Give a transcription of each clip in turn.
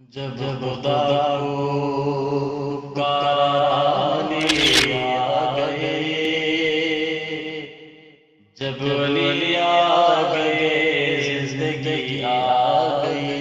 जब खुदा को पुकाराने आ गए, जब वली आ गए, जिंदगी आ गई।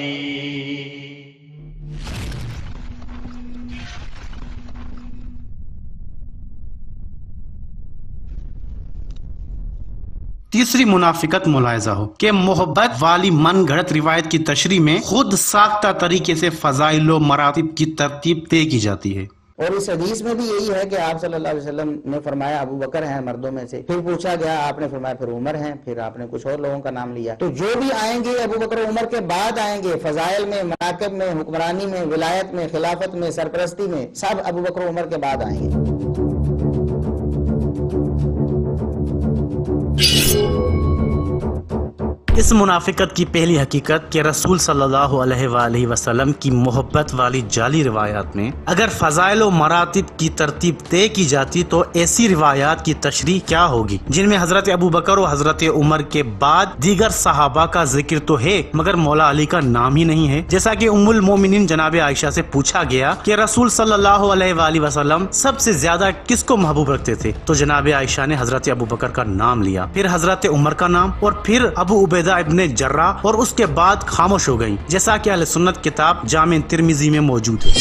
तीसरी मुनाफिकत मुलाहिजा हो कि मोहब्बत वाली मन गढ़त रिवायत की तशरीह में खुद साख्ता तरीके से फजाइल व मरातिब की तरतीब तय की जाती है। और इस हदीस में भी यही है कि आप सल्लल्लाहु अलैहि वसल्लम ने फरमाया अबू बकर हैं मर्दों में से, फिर पूछा गया, आपने फरमाया फिर उमर हैं, फिर आपने कुछ और लोगों का नाम लिया। तो जो भी आएंगे अबू बकर उमर के बाद आएंगे, फजाइल में, मनाकिब में, हुक्मरानी में, विलायत में, खिलाफत में, सरपरस्ती में, सब अबू बकर उमर के बाद आएंगे। इस मुनाफिकत की पहली हकीकत कि रसूल सल्लल्लाहु अलैहि वसल्लम की मोहब्बत वाली जाली रिवायात में अगर फजाइल व मरातिब की तरतीब तय की जाती तो ऐसी रिवायात की तशरीह क्या होगी जिनमें हजरत अबू बकर और हजरत उमर के बाद दीगर सहाबा का जिक्र तो है मगर मौला अली का नाम ही नहीं है। जैसा कि उम्मुल मोमिनीन जनाब आयशा से पूछा गया कि रसूल सल्लल्लाहु अलैहि वसल्लम सबसे ज्यादा किसको महबूब रखते थे, तो जनाब आयशा ने हजरत अबू बकर का नाम लिया, फिर हजरत उमर का नाम और फिर अबू उबैदा इब्ने जर्रा और उसके बाद खामोश हो गई, जैसा कि अहले सुन्नत किताब जामे तिर्मिजी में मौजूद है।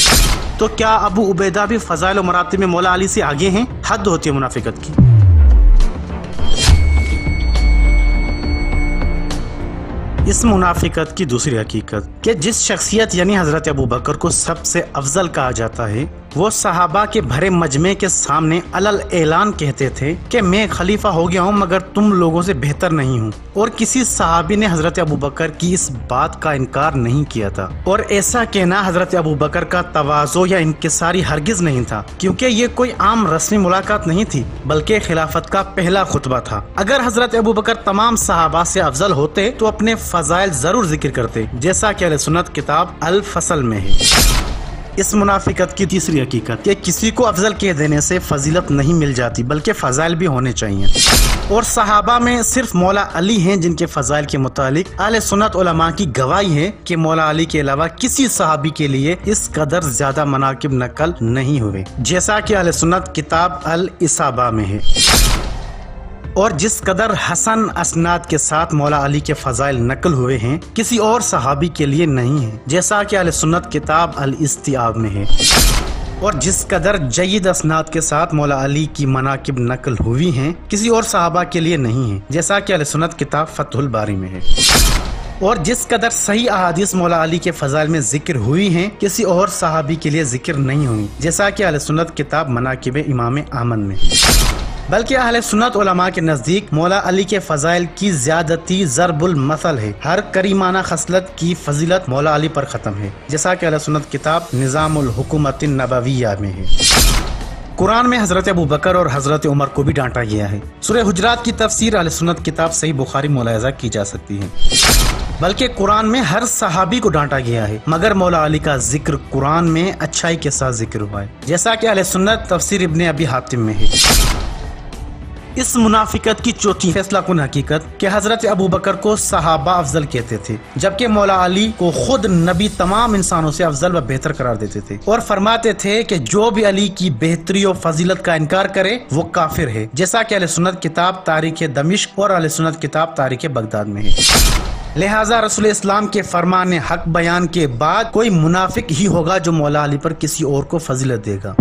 तो क्या अबू उबैदा भी फजाइल और मरातिब में मौला अली से आगे हैं? हद होती है मुनाफिकत की। इस मुनाफिकत की दूसरी हकीकत कि जिस शख्सियत यानी हजरत अबू बकर को सबसे अफजल कहा जाता है वो सहाबा के भरे मजमे के सामने अलल ऐलान कहते थे कि मैं खलीफा हो गया हूँ मगर तुम लोगों से बेहतर नहीं हूँ, और किसी सहाबी ने हजरत अबू बकर की इस बात का इनकार नहीं किया था। और ऐसा कहना हजरत अबू बकर का तवाज़ो या इनकिसारी हरगिज नहीं था, क्योंकि ये कोई आम रस्मी मुलाकात नहीं थी बल्कि खिलाफत का पहला खुतबा था। अगर हजरत अबू बकर तमाम सहाबा से अफजल होते तो अपने फजाइल जरूर जिक्र करते, जैसा कि अहले सुन्नत किताब अल फसल में है। इस मुनाफिकत की तीसरी हकीकत कि किसी को अफजल कह देने से फजीलत नहीं मिल जाती बल्कि फजाइल भी होने चाहिए, और सहाबा में सिर्फ मौला अली हैं जिनके फजाइल के मुतालिक अहले सुन्नत उलमा की गवाही है कि मौला अली के अलावा किसी सहाबी के लिए इस कदर ज्यादा मनाकिब नकल नहीं हुए, जैसा कि अहले सुन्नत किताब अल इसाबा में है। और जिस कदर हसन असनाद के साथ मौला अली के फजाइल नकल हुए हैं किसी और सहाबी के लिए नहीं है, जैसा कि अहले सुन्नत किताब अल इस्तिआब में है। और जिस कदर जयीद असनाद के साथ मौला अली की मनाकिब नकल हुई हैं किसी और सहाबा के लिए नहीं है, जैसा कि अहले सुन्नत किताब फतहुल बारी में है। और जिस कदर सही अहादीस मौला अली के फजाइल में जिक्र हुई हैं किसी और सहाबी के लिए जिक्र नहीं हुई, जैसा कि अहले सुन्नत किताब मनाकिब इमाम अहमद में है। बल्कि अहले सुन्नत उलमा के नजदीक मौला अली के फजाइल की ज्यादती ज़रबुल मसल है, हर करीमाना खसलत की फजीलत मौला अली पर खत्म है, जैसा कि अहले सुन्नत किताब निज़ामुल हुकूमतिन नबविय्या में है। कुरान में हजरत अबू बकर और हजरत उमर को भी डांटा गया है। सूरह हुजरात की तफसीर अहले सुन्नत किताब सही बुखारी मुलाहिजा की जा सकती है। बल्कि कुरान में हर सहाबी को डांटा गया है मगर मौला अली का जिक्र कुरान में अच्छाई के साथ जिक्र हुआ है, जैसा कि अहले सुन्नत तफसीर इब्ने अबी हातिम में है। इस मुनाफिकत की चौथी फैसला कुन हकीकत कि हजरत अबू बकर को सहाबा अफजल कहते थे जबकि मौला अली को खुद नबी तमाम इंसानों से अफजल व बेहतर करार देते थे, और फरमाते थे कि जो भी अली की बेहतरी और फजीलत का इनकार करे वो काफिर है, जैसा कि अहले सुन्नत किताब तारीख दमिश्क और अहले सुन्नत किताब तारीख बगदाद में है। लिहाजा रसूल इस्लाम के फरमान हक बयान के बाद कोई मुनाफिक ही होगा जो मौला अली पर किसी और को फजीलत देगा।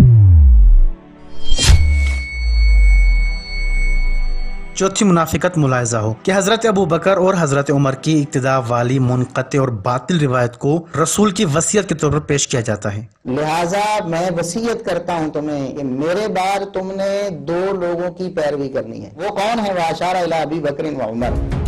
चौथी मुनाफिकत मुलाहिजा हो कि हजरत अबू बकर और हजरत उमर की इक्तिदा वाली मुनक़ते और बातिल रिवायत को रसूल की वसीयत के तौर पर पेश किया जाता है। लिहाजा मैं वसीयत करता हूँ तुम्हें कि मेरे बाद तुमने दो लोगों की पैरवी करनी है। वो कौन है? वाशारा इला अबी बकर व उमर।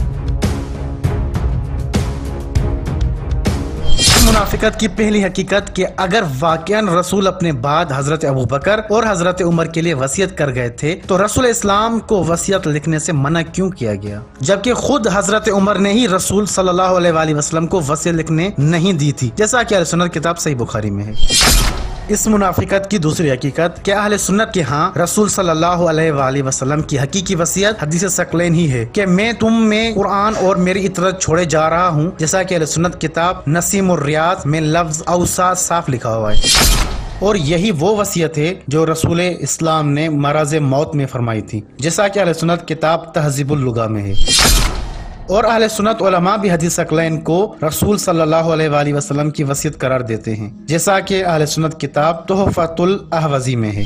मुनाफिकत की पहली हकीकत कि अगर वाकईन रसूल अपने बाद हजरत अबू बकर और हजरत उमर के लिए वसीयत कर गए थे तो रसूल इस्लाम को वसीयत लिखने से मना क्यों किया गया, जबकि खुद हजरत उमर ने ही रसूल सल्लल्लाहु अलैहि वसल्लम को वसीयत लिखने नहीं दी थी, जैसा कि अहले सुन्नत किताब सही बुखारी में है। इस मुनाफिकत की दूसरी हकीकत कि अहले सुन्नत के यहाँ रसूल सल्लल्लाहु अलैहि वसल्लम की हकीकी वसीयत हदीस सकलैन ही है कि मैं तुम में कुरान और मेरी इतरत छोड़े जा रहा हूँ, जैसा कि अहले सुन्नत किताब नसीमुर रियाज में लफ्ज औसा साफ लिखा हुआ है। और यही वो वसीयत है जो रसूल इस्लाम ने मराज मौत में फरमाई थी, जैसा कि अहले सुन्नत किताब तहज़ीबुल लुगा में है। और अहले सुन्नत उलमा भी हदीस सकलैन को रसूल सल्लल्लाहु अलैहि वसल्लम की वसीयत करार देते हैं, जैसा कि अहले सुन्नत किताब तुहफ़तुल अहवज़ी में है।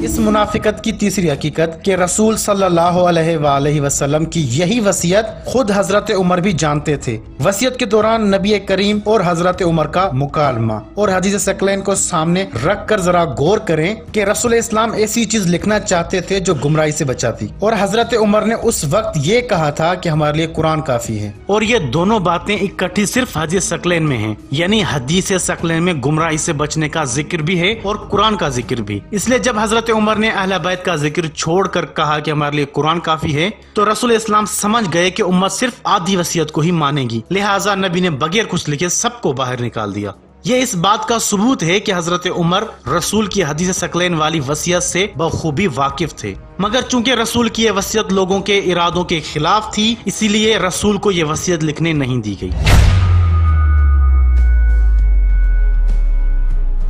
इस मुनाफिकत की तीसरी हकीकत कि रसूल सल्लल्लाहु अलैहि वसल्लम की यही वसीयत खुद हजरत उमर भी जानते थे। वसीयत के दौरान नबी करीम और हजरत उमर का मुकालमा और हदीस सकलैन को सामने रख कर जरा गौर करें कि रसूल इस्लाम ऐसी चीज लिखना चाहते थे जो गुमराही से बचाती, और हजरत उमर ने उस वक्त ये कहा था कि हमारे लिए कुरान काफी है। और ये दोनों बातें इकट्ठी सिर्फ हदीस सकलैन में हैं, यानी हदीस सकलैन में गुमराही से बचने का जिक्र भी है और कुरान का जिक्र भी। इसलिए जब हजरत उमर ने अहले बैत का जिक्र छोड़कर कहा कि हमारे लिए कुरान काफी है, तो रसूल इस्लाम समझ गए कि उम्मत सिर्फ आधी वसीयत को ही मानेगी, लिहाजा नबी ने बगैर कुछ लिखे सबको बाहर निकाल दिया। ये इस बात का सबूत है कि हजरत उमर रसूल की हदीस सकलैन वाली वसीयत से बखूबी वाकिफ थे, मगर चूंकि रसूल की यह वसीयत लोगों के इरादों के खिलाफ थी, इसीलिए रसूल को यह वसीयत लिखने नहीं दी गई।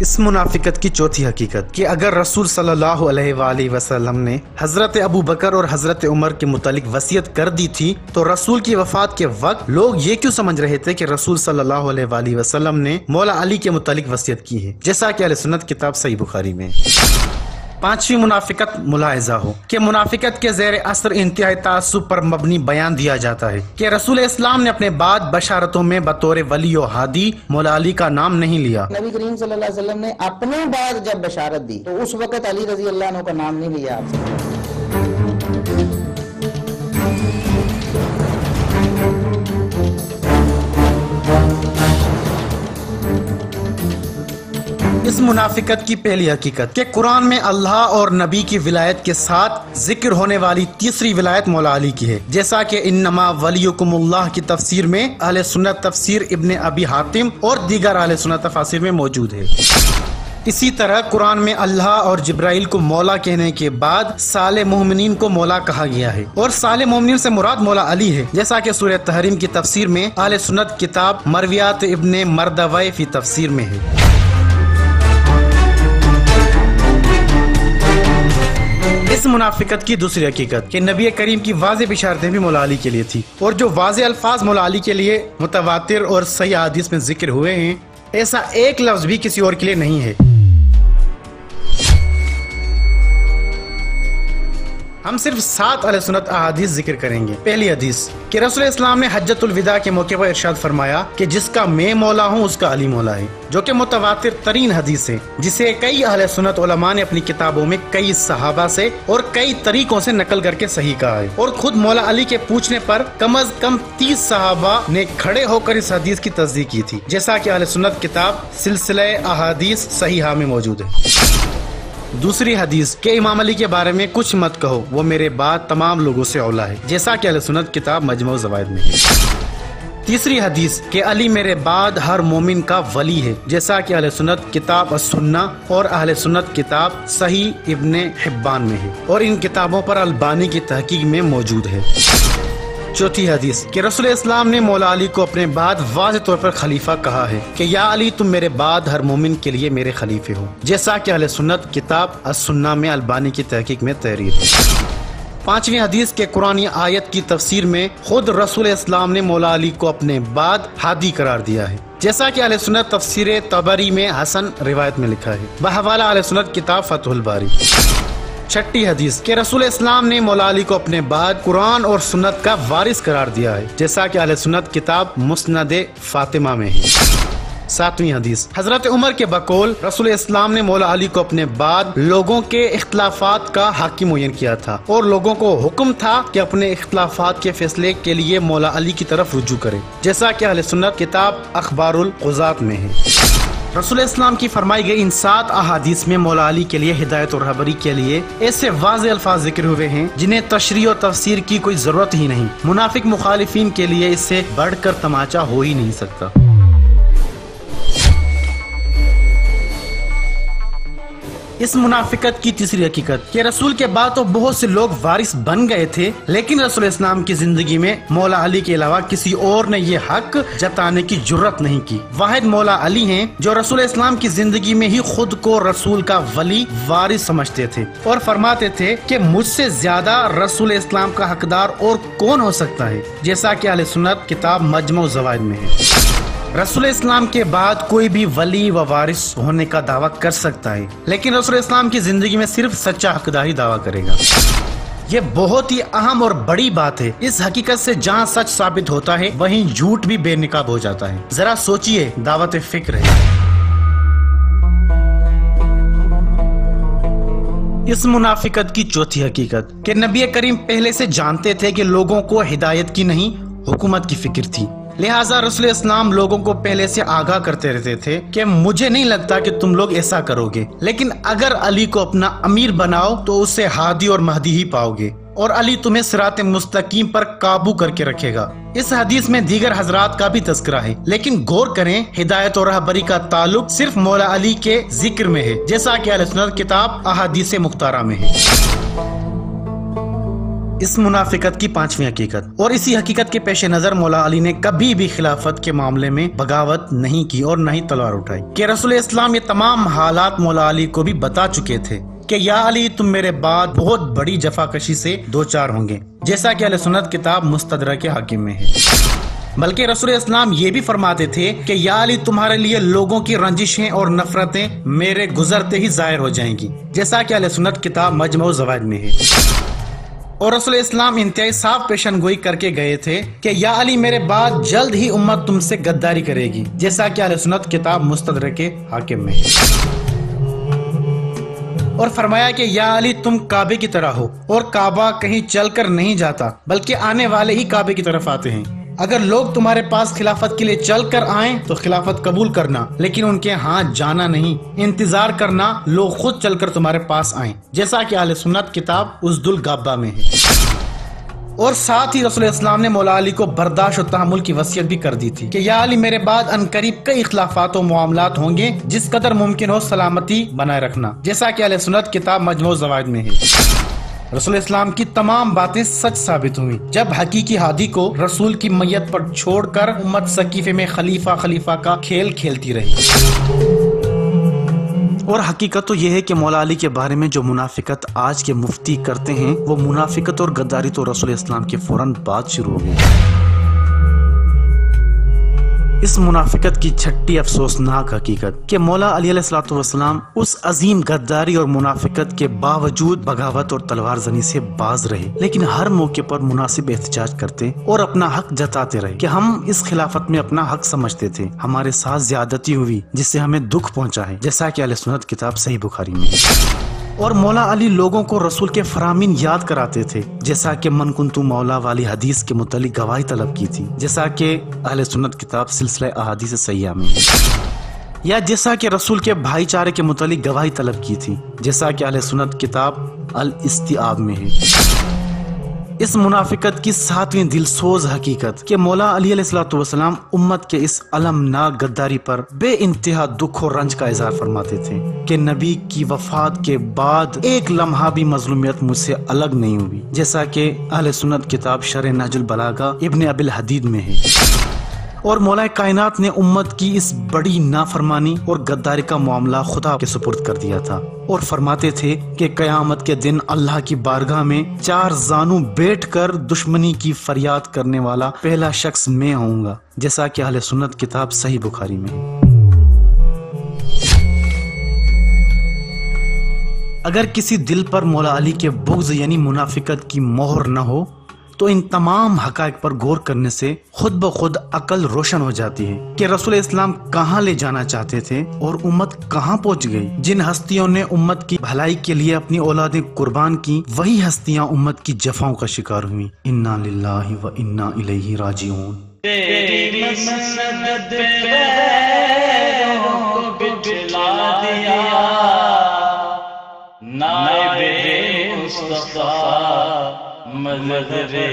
इस मुनाफिकत की चौथी हकीकत कि अगर रसूल सल्लल्लाहु अलैहि वसल्लम ने हजरत अबू बकर और हजरत उमर के मुतालिक वसीयत कर दी थी, तो रसूल की वफात के वक्त लोग ये क्यों समझ रहे थे कि रसूल सल्लल्लाहु अलैहि वसल्लम ने मौला अली के मुतालिक वसीयत की है, जैसा कि अहले सुन्नत किताब सही बुखारी में। पांचवी मुनाफिकत मुलाहिजा हो कि मुनाफिकत के ज़ेर असर इंतहाई तासुब पर मबनी बयान दिया जाता है कि रसूल इस्लाम ने अपने बाद बशारतों में बतौर वली और हादी मौला अली का नाम नहीं लिया। नबी करीम सल्लल्लाहु अलैहि वसल्लम ने अपने बाद जब बशारत दी तो उस वक्त अली रजी अल्लाह अन्हु का नाम नहीं लिया आपसे। इस मुनाफिकत की पहली हकीकत कि कुरान में अल्लाह और नबी की विलायत के साथ जिक्र होने वाली तीसरी विलायत मौला अली की है, जैसा कि इन्नमा वलियुकुमुल्लाह की तफसीर में अहले सुन्नत तफसीर इब्ने अबी हातिम और दीगर अहले सुन्नत तफासिर में मौजूद है। इसी तरह कुरान में अल्लाह और जिब्राइल को मौला कहने के बाद साले मोमिनीन को मौला कहा गया है, और साले मोमिनीन से मुराद मौला अली है, जैसा कि सूरह तहरीम की तफसीर में अहले सुन्नत किताब मरवियात इब्ने मर्दवै फी तफसीर में है। इस मुनाफिकत की दूसरी हकीकत कि नबी करीम की वाज़े बिशारतें भी मौला अली के लिए थी, और जो वाज़े अल्फाज मौला अली के लिए मुतवातिर और सही हदीस में जिक्र हुए हैं, ऐसा एक लफ्ज भी किसी और के लिए नहीं है। हम सिर्फ 7 अहले सुन्नत अहादीस जिक्र करेंगे। पहली हदीस कि रसूल इस्लाम ने हज्जतुल विदा के मौके पर इरशाद फरमाया कि जिसका मैं मौला हूँ उसका अली मौला है, जो कि मुतवातिर तरीन हदीस है, जिसे कई अहले सुन्नत उलमा ने अपनी किताबों में कई सहाबा से और कई तरीकों से नकल करके सही कहा है, और खुद मौला अली के पूछने पर कम अज कम 30 सहाबा ने खड़े होकर इस हदीस की तस्दीक की थी, जैसा कि अहले सुन्नत किताब सिलसिले अहादीस सहीहा में मौजूद है। दूसरी हदीस के इमाम अली के बारे में कुछ मत कहो, वो मेरे बाद तमाम लोगों से औला है, जैसा कि अहले सुन्नत किताब मजमू ज़वाइद में है। तीसरी हदीस के अली मेरे बाद हर मोमिन का वली है, जैसा कि अहले सुन्नत किताब अस्सुन्ना और अहले सुन्नत किताब सही इब्ने हिब्बान में है, और इन किताबों पर अलबानी की तहकीक में मौजूद है। चौथी हदीस कि रसूल इस्लाम ने मौला अली को अपने बाद वाज़ेह तौर पर खलीफा कहा है कि या अली तुम मेरे बाद हर मोमिन के लिए मेरे खलीफे हो, जैसा कि अहले सुन्नत किताब अस्सुन्ना में अलबानी की तहकीक में तहरीर है। पांचवी हदीस के कुरानी आयत की तफसीर में खुद रसूल इस्लाम ने मौला अली को अपने बाद हादी करार दिया है, जैसा कि अहले सुन्नत तफसीर तबरी में हसन रिवायत में लिखा है, बहवाला अहले सुन्नत किताब फतहुल बारी। छठी हदीस के रसूल इस्लाम ने मौला अली को अपने बाद कुरान और सुन्नत का वारिस करार दिया है, जैसा कि अहले सुन्नत किताब मुस्नदे फातिमा में है। सातवीं हदीस हजरत उमर के बकौल रसूल इस्लाम ने मौला अली को अपने बाद लोगों के इख्तलाफात का हाकिम मुय्यन किया था, और लोगों को हुक्म था कि अपने इख्तलाफात के फैसले के लिए मौला अली की तरफ रुजू करें, जैसा कि अहले सुन्नत किताब अखबारुल क़ुज़ात में है। रसूल इस्लाम की फरमाई गई इन 7 अहादीस में मौला अली के लिए हिदायत और रहबरी के लिए ऐसे वाज़ेह अल्फाज जिक्र हुए हैं जिन्हें तशरीह और तफसीर की कोई जरूरत ही नहीं। मुनाफिक मुखालिफिन के लिए इससे बढ़कर तमाचा हो ही नहीं सकता। इस मुनाफिकत की तीसरी हकीकत कि रसूल के बाद तो बहुत से लोग वारिस बन गए थे, लेकिन रसूल इस्लाम की जिंदगी में मौला अली के अलावा किसी और ने ये हक जताने की जुर्रत नहीं की। वाहिद मौला अली हैं जो रसूल इस्लाम की जिंदगी में ही खुद को रसूल का वली वारिस समझते थे और फरमाते थे कि मुझसे ज्यादा रसूल इस्लाम का हकदार और कौन हो सकता है, जैसा कि अहले सुन्नत किताब मजमू ज़वाइद में है। रसूल इस्लाम के बाद कोई भी वली व वारिस होने का दावा कर सकता है, लेकिन रसूल इस्लाम की जिंदगी में सिर्फ सच्चा हकदार ही दावा करेगा। ये बहुत ही अहम और बड़ी बात है। इस हकीकत से जहाँ सच साबित होता है वहीं झूठ भी बेनकाब हो जाता है। जरा सोचिए, दावत फिक्र है। इस मुनाफिकत की चौथी हकीकत कि नबी करीम पहले से जानते थे कि लोगों को हिदायत की नहीं हुकूमत की फिक्र थी, लिहाजा रसूल इस्लाम लोगों को पहले से आगाह करते रहते थे कि मुझे नहीं लगता कि तुम लोग ऐसा करोगे, लेकिन अगर अली को अपना अमीर बनाओ तो उससे हादी और महदी ही पाओगे और अली तुम्हें सिरात मुस्तकीम पर काबू करके रखेगा। इस हदीस में दीगर हजरात का भी तज़किरा है, लेकिन गौर करें हिदायत और रहबरी का ताल्लुक सिर्फ मौला अली के जिक्र में है, जैसा कि अहले सुन्नत किताब अहादीस मुख्तारा में है। इस मुनाफिकत की पांचवी हकीकत और इसी हकीकत के पेश नजर मौला अली ने कभी भी खिलाफत के मामले में बगावत नहीं की और न ही तलवार उठाई कि रसूल इस्लाम ये तमाम हालात मौला अली को भी बता चुके थे कि या अली तुम मेरे बाद बहुत बड़ी जफाकशी से दो चार होंगे, जैसा कि अहले सुन्नत किताब मुस्तदरक के हाकिम में है। बल्कि रसूल इस्लाम ये भी फरमाते थे कि या अली तुम्हारे लिए लोगों की रंजिशें और नफरतें मेरे गुजरते ही जाहिर हो जाएंगी, जैसा कि अहले सुन्नत किताब मजमू ज़वाइद में है। और रसूल इस्लाम इंतहाई साफ पेशन गोई करके गए थे कि या अली मेरे बाद जल्द ही उम्मत तुमसे गद्दारी करेगी, जैसा कि अहले सुन्नत किताब मुस्तदरक के हाकिम में है। और फरमाया कि या अली तुम काबे की तरह हो और काबा कहीं चलकर नहीं जाता बल्कि आने वाले ही काबे की तरफ आते हैं। अगर लोग तुम्हारे पास खिलाफत के लिए चल कर आए तो खिलाफत कबूल करना, लेकिन उनके हाथ जाना नहीं, इंतजार करना लोग खुद चलकर तुम्हारे पास आए, जैसा कि अहले सुन्नत किताब उस्दुल गाबा में है। और साथ ही रसूल इस्लाम ने मौला अली को बर्दाश्त और तहम्मुल की वसीयत भी कर दी थी कि या अली मेरे बाद अनकरीब कई इख्लाफात और मामलात होंगे, जिस कदर मुमकिन हो सलामती बनाए रखना, जैसा कि अहले सुन्नत किताब मजमू ज़वाइद में है। रसूल इस्लाम की तमाम बातें सच साबित हुई जब हकीकी हादी को रसूल की मैयत पर छोड़कर उम्मत सकीफे में खलीफा खलीफा का खेल खेलती रही। और हकीकत तो यह है कि मौला अली के बारे में जो मुनाफिकत आज के मुफ्ती करते हैं वो मुनाफिकत और गद्दारी तो रसूल इस्लाम के फौरन बाद शुरू हो गई। इस मुनाफिकत की छठी अफसोसनाक हकीकत कि मौला अली अलैहिस्सलाम उस अजीम गद्दारी और मुनाफिकत के बावजूद बगावत और तलवार जनी से बाज रहे, लेकिन हर मौके पर मुनासिब एहतजाज करते और अपना हक जताते रहे कि हम इस खिलाफत में अपना हक समझते थे, हमारे साथ ज्यादती हुई जिससे हमें दुख पहुंचा है, जैसा कि अहले सुन्नत किताब सही बुखारी में है। और मौला अली लोगों को रसूल के फरामीन याद कराते थे, जैसा कि मन कुंतु मौला वाली हदीस के मुतालिक गवाही तलब की थी, जैसा कि अहले सुन्नत किताब सिलसिला अहादीस सहीहा में, या जैसा कि रसूल के भाईचारे के मुतालिक गवाही तलब की थी, जैसा कि अहले सुन्नत किताब अल इस्तिआब में है। इस मुनाफिकत की सातवीं दिलसोज हकीकत कि मौला अली अलैहिस्सलाम उम्मत के इस अलमनाक गद्दारी पर बे इंतहा दुख और रंज का इजहार फरमाते थे कि नबी की वफात के बाद एक लम्हा भी मजलूमियत मुझसे अलग नहीं हुई, जैसा कि अहले सुन्नत किताब शरह नहजुल बलागा इब्न अबिल हदीद में है। और मौला कायनात ने उम्मत की इस बड़ी नाफरमानी और गद्दारी का मामला खुदा के सुपुर्द कर दिया था और फरमाते थे कि कयामत के दिन अल्लाह की बारगाह में चार जानू बैठकर दुश्मनी की फरियाद करने वाला पहला शख्स मैं होऊंगा, जैसा कि अहले सुन्नत किताब सही बुखारी में है। अगर किसी दिल पर मौला अली के बुग़्ज़ यानी मुनाफिकत की मोहर न हो तो इन तमाम हकायक पर गौर करने से खुद ब खुद अकल रोशन हो जाती है कि रसूल इस्लाम कहाँ ले जाना चाहते थे और उम्मत कहाँ पहुँच गई। जिन हस्तियों ने उम्मत की भलाई के लिए अपनी औलादें कुर्बान की, वही हस्तियाँ उम्मत की जफाओं का शिकार हुई। इन्ना लिल्लाहि व इन्ना इलैहि राजिऊन। मुस्तफा मज़हरे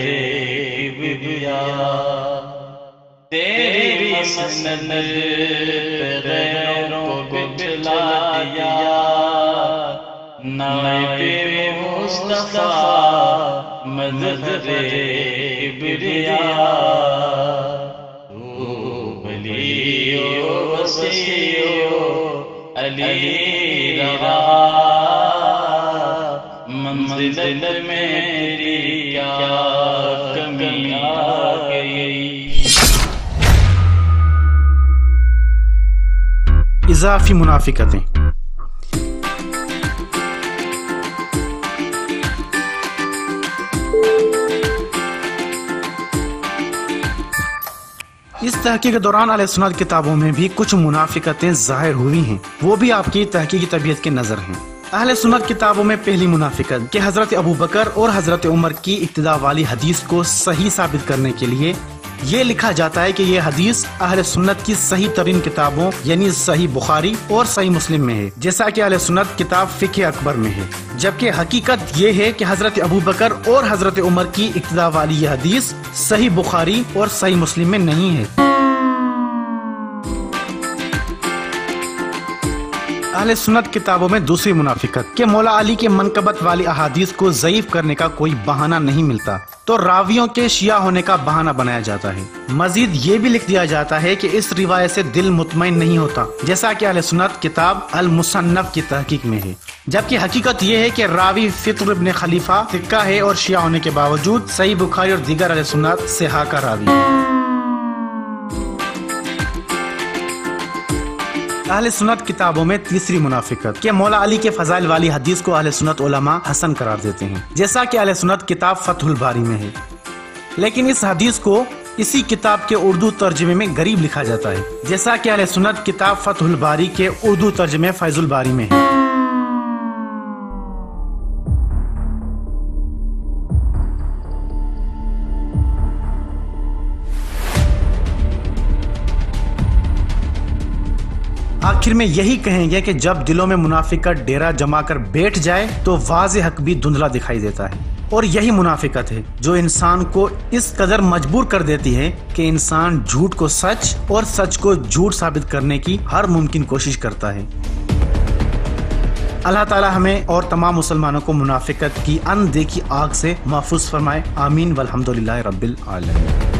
किबरिया तेरी मसनद पे गैरों को बिठला दिया नाइबे मुस्तफा मज़हरे किबरिया बलियो वसीयो अली रहा मंजिल में मेरी क्या कमी आ गई। इजाफी मुनाफिकतें। इस तहकीक के दौरान अहले सुन्नत किताबों में भी कुछ मुनाफिकतें जाहिर हुई हैं, वो भी आपकी तहकीकी तबीयत के नजर हैं। अहले सुन्नत किताबों में पहली मुनाफिकत कि हजरत अबू बकर और हजरत उमर की इक्तिदा वाली हदीस को सही साबित करने के लिए ये लिखा जाता है कि ये हदीस अहले सुन्नत की सही तरीन किताबों यानी सही बुखारी और सही मुस्लिम में है, जैसा कि अहले सुन्नत किताब फिक़्ह अकबर में है। जबकि हकीकत ये है कि हजरत अबू बकर और हजरत उमर की इक्तिदा वाली ये हदीस सही बुखारी और सही मुस्लिम में नहीं है। अहले सुन्नत किताबों में दूसरी मुनाफिकत के मौला अली के मनकबत वाली अहादीस को ज़ईफ करने का कोई बहाना नहीं मिलता, तो रावियों के शिया होने का बहाना बनाया जाता है। मजीद ये भी लिख दिया जाता है कि इस रिवायत से दिल मुतमईन नहीं होता, जैसा कि अहले सुन्नत किताब अल मुसन्नफ की तहकीक में है। जबकि हकीकत ये है कि रावी फित्र इब्न खलीफा सिक्का है और शिया होने के बावजूद सही बुखारी और दीगर अहले सुन्नत सिहा का रावी। अहले सुन्नत किताबों में तीसरी मुनाफिकत के मौला अली के फजाइल वाली हदीस को अहले सुन्नत उलमा हसन करार देते हैं, जैसा कि अहले सुन्नत किताब फतहुल बारी में है। लेकिन इस हदीस को इसी किताब के उर्दू तर्जुमे में गरीब लिखा जाता है, जैसा कि अहले सुन्नत किताब फतहुल बारी के उर्दू तर्जुमे फैजुल बारी में है। आखिर में यही कहेंगे कि जब दिलों में मुनाफिकत डेरा जमा कर बैठ जाए तो वाज़े हक भी धुंधला दिखाई देता है, और यही मुनाफिकत है जो इंसान को इस कदर मजबूर कर देती है कि इंसान झूठ को सच और सच को झूठ साबित करने की हर मुमकिन कोशिश करता है। अल्लाह ताला हमें और तमाम मुसलमानों को मुनाफिकत की अनदेखी आग से महफूज फरमाए। आमीन वल्हम्दुलिल्लाहि रब्बिल आलमीन।